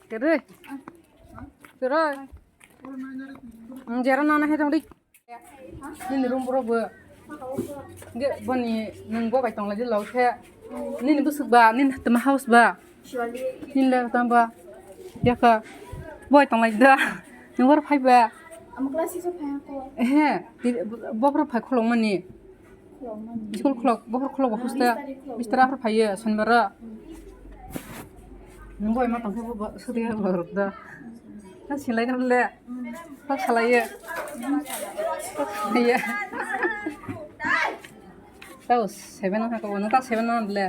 Kere, kere, jaran nana hedong dik. Nin rum bro bu, ge bani nung bo baitong lagi lau the. Nin busuk ba, nin tema house ba. Nin le tamba, ya ka, boy tong lagi dah. Nung bro phai ba. Amak kelas itu phai aku. Bo bro phai kholong mani. School clock, bo bro clock hostel. Bistara bro phai ya, sanbara. Nung boy ma tong ke bo suriya bro dah. Nah silai nang le, pak salai ya. Iya. Tahu, 7 orang kau nak tak 7 orang le.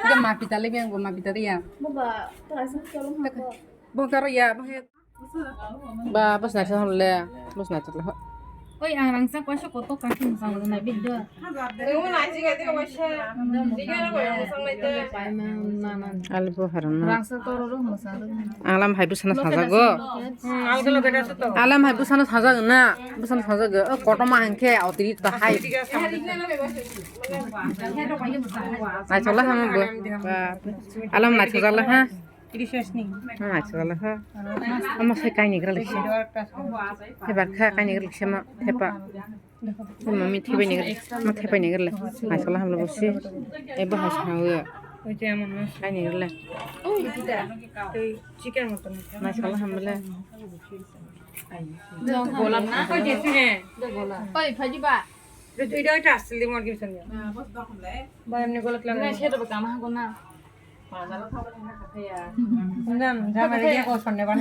Kita mapita lagi yang gua mapita dia. Boba, terasa kalau aku. Bongkar ya, ba bos nak sahul le, bos nak lah. Oi, orang sang kuasa koto kaki sang na bidda. Kamu nanti kita kuasa. Tiga nak yang sang itu. Albo harana. Orang sang toro roh masang. Alam hai busana saja go. Kalau kita tu. Alam hai busana saja na, busana saja go. Koto mah hengke, autiri tu hai. Nah, coba sama bu. Alam nak coba lah ha. Kristus ni. Nah, coba lah ha. Amma saya kain negara lagi. Hebat kah kain negara lagi sama hebat. Mami thibai negara, mak thibai negara lah. Nah, coba lah hamil bosi. Bahas hawa. Macam mana? Kain negara lah. Oh, tidak. Chicken macam. Nah, coba lah hamil lah. Jangan bolam na. Kau jadi ni. Oi, pagi ba. Itu dah asli mau kita ni. Bayam ni kalau kelam. Nah, saya dah berkamah aku na. Jangan, jangan dia kau sonde kan.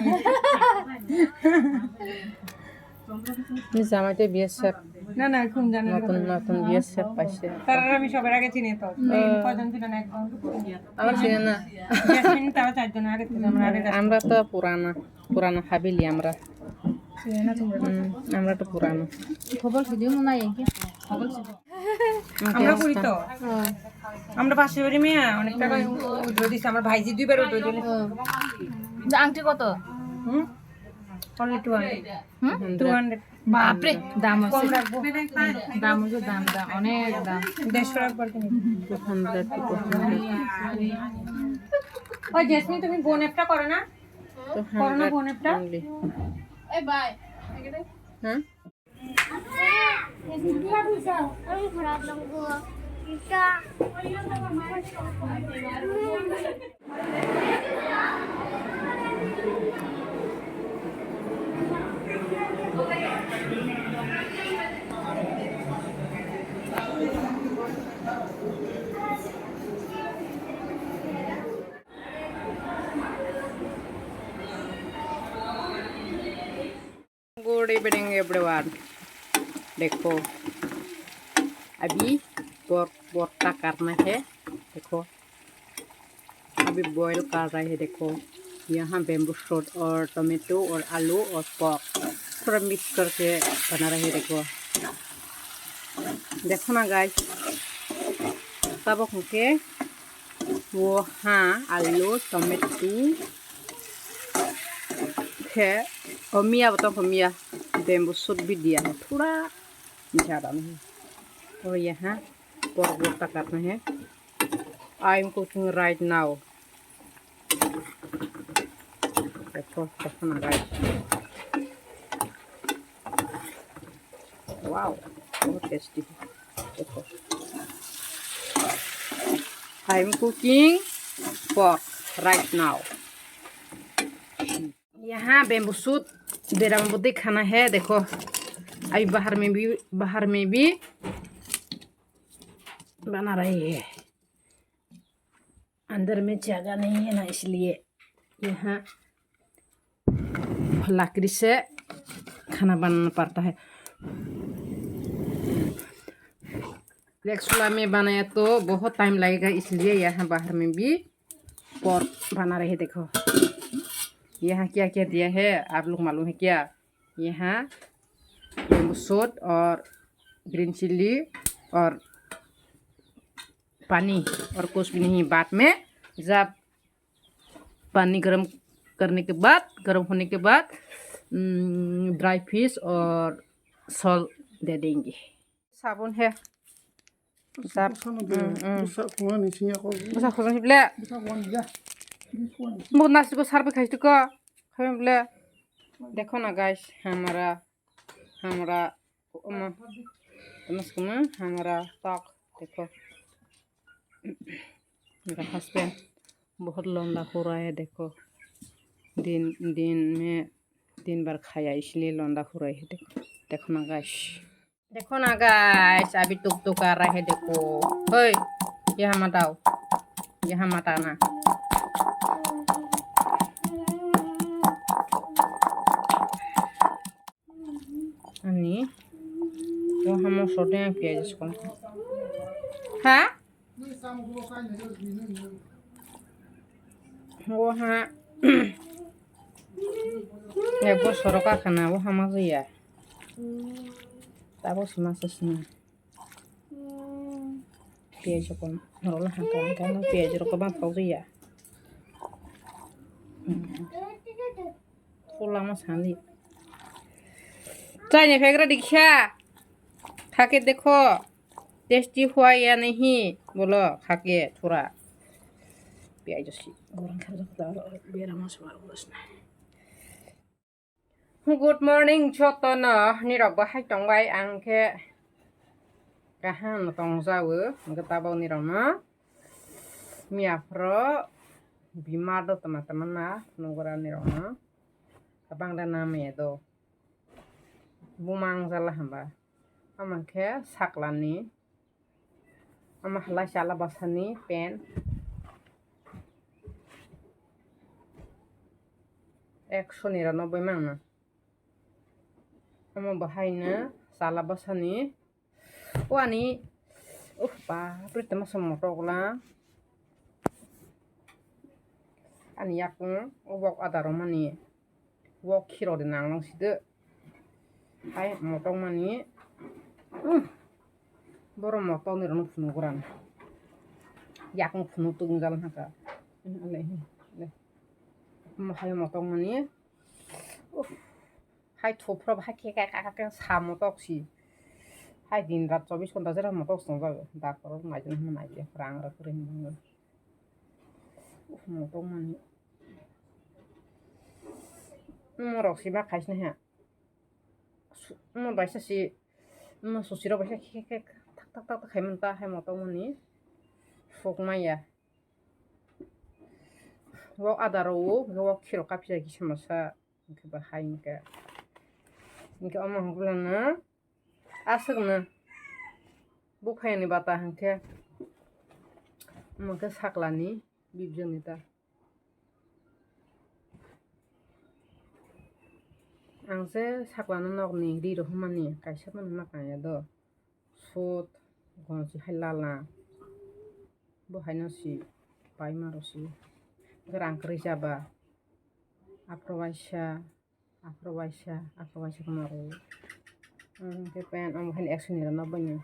Ni zaman tu biasa. Na na, kum jangan. Nonton biasa pasti. Tarar kami সবার আগে চিনি তো কজন ছিল না একদম Awak sih na. Jasmine তাও চারজন আগে ছিল আমরা Amra tu purana habili amra. Amra tu purana. খবর খুঁজে মনে হয় কি খবর খুঁজে আমরা করি তো আমরা পাশে বাড়ি মেয়ে অনেক টাকা উঠে দিছে আমার ভাইজি দুইবার উঠে দিল আংটি কত অনলি 200 200 বাপরে দাম আছে কম রাখবো দাম আছে দাম অনেক দাম 150 টাকা পড়তে নি 200. ওই জেসমিন তুমি বোন একটা করো না করো না বোন একটা এই by Hah? Good evening everyone. देखो अभी बॉक्खा करना है देखो अभी बॉईल कर रहे हैं देखो यहाँ बेम्बू शूट और टोमेटो और आलू और पॉक थोड़ा मिक्स करके बना रहे हैं देखो देखो ना गाइस तब होके वो हाँ आलू टोमेटो है और मिया बताओ मिया बेम्बू शूट भी दिया है थोड़ा ज़्यादा नहीं और यहाँ बॉक्खा करना है I am cooking right now देखो देखो ना गाइस वाओ बहुत टेस्टी देखो I am cooking pork right now यहाँ बेम्बू शूट देरा में बुद्धि खाना है देखो अभी बाहर में भी बना रही है अंदर में जगह नहीं है ना इसलिए यहाँ लकड़ी से खाना बनाना पड़ता है एक चूल्हा में बनाया तो बहुत टाइम लगेगा इसलिए यहाँ बाहर में भी पोर्क बना रहे हैं देखो यहाँ क्या क्या दिया है आप लोग मालूम है क्या यहाँ बेम्बू शूट और ग्रीन चिल्ली और पानी और कुछ भी नहीं। बाद में जब पानी गर्म करने के बाद गर्म होने के बाद ड्राई फिश और सॉल्ट दे देंगे। साबुन है सब बसा खोजन ब्ले बहुत नासी को सार पे खाइते को खाइम ब्ले। देखो ना गाइस हमारा तक देखो मेरा हस्बैंड बहुत लौंडा हो रहा है। देखो दिन में 3 बार खाया इसलिए लौंडा हो रहा है। देखो ना गाइस अभी टुक आ रहा है। देखो ओए यहाँ मत आओ, यहाँ मत आना। अनि वो हम सोते हैं प्याज इसको हाँ वो हाँ ये वो सरोका खाना वो हम गया तब उस मासा सुना प्याज को रोला हाँ प्याज रोका बात हो गया थोड़ा मसाली चाहिए फेंक रहा दिखा खा के देखो टेस्टी हुआ या नहीं बोलो। खा के थोड़ा प्याज सी गुड मॉर्निंग छोटन निरक बाहाय तंबाय आंखे गाहाम तंजावो गताबाव निरक न मियाफ्रो बिमा दो teman-teman ना नगरा निरक न abang dan nama do bumang salah hamba amangke saklani ama halai sala basani pen 199 mang na ama bahayna sala basani wani pa pritama samotokla ani yakung obok adaromani wok kiro de nang sido ay motong mani boro motong ni rono funu kuran yakung funu tunggal haka alehi le mahay motong mani hay thopro hay ke samotok si hay din rat 24 घंटा jera motok song jabe dakor majun mai je rang ra kurin motong mani rok si ma khaisna ha baisa si susiro baisa ke tak khaimunta hai motong mani fok maya wo adaro wo khiro kapja ki samasa ke bahai ke amma hongulana asagna bwkha ni bata hangke maka saklani bibjoni ta angse saklana nokni ri rohmani kaisa man makaya do sut gonsi halala bo haino si paimarosi gerang kerjaba aprovaisha kemaru ke pen amhan action ni na banyak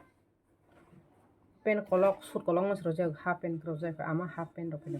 pen kolok sut kolok mas roja half pen roja ama half pen ro pen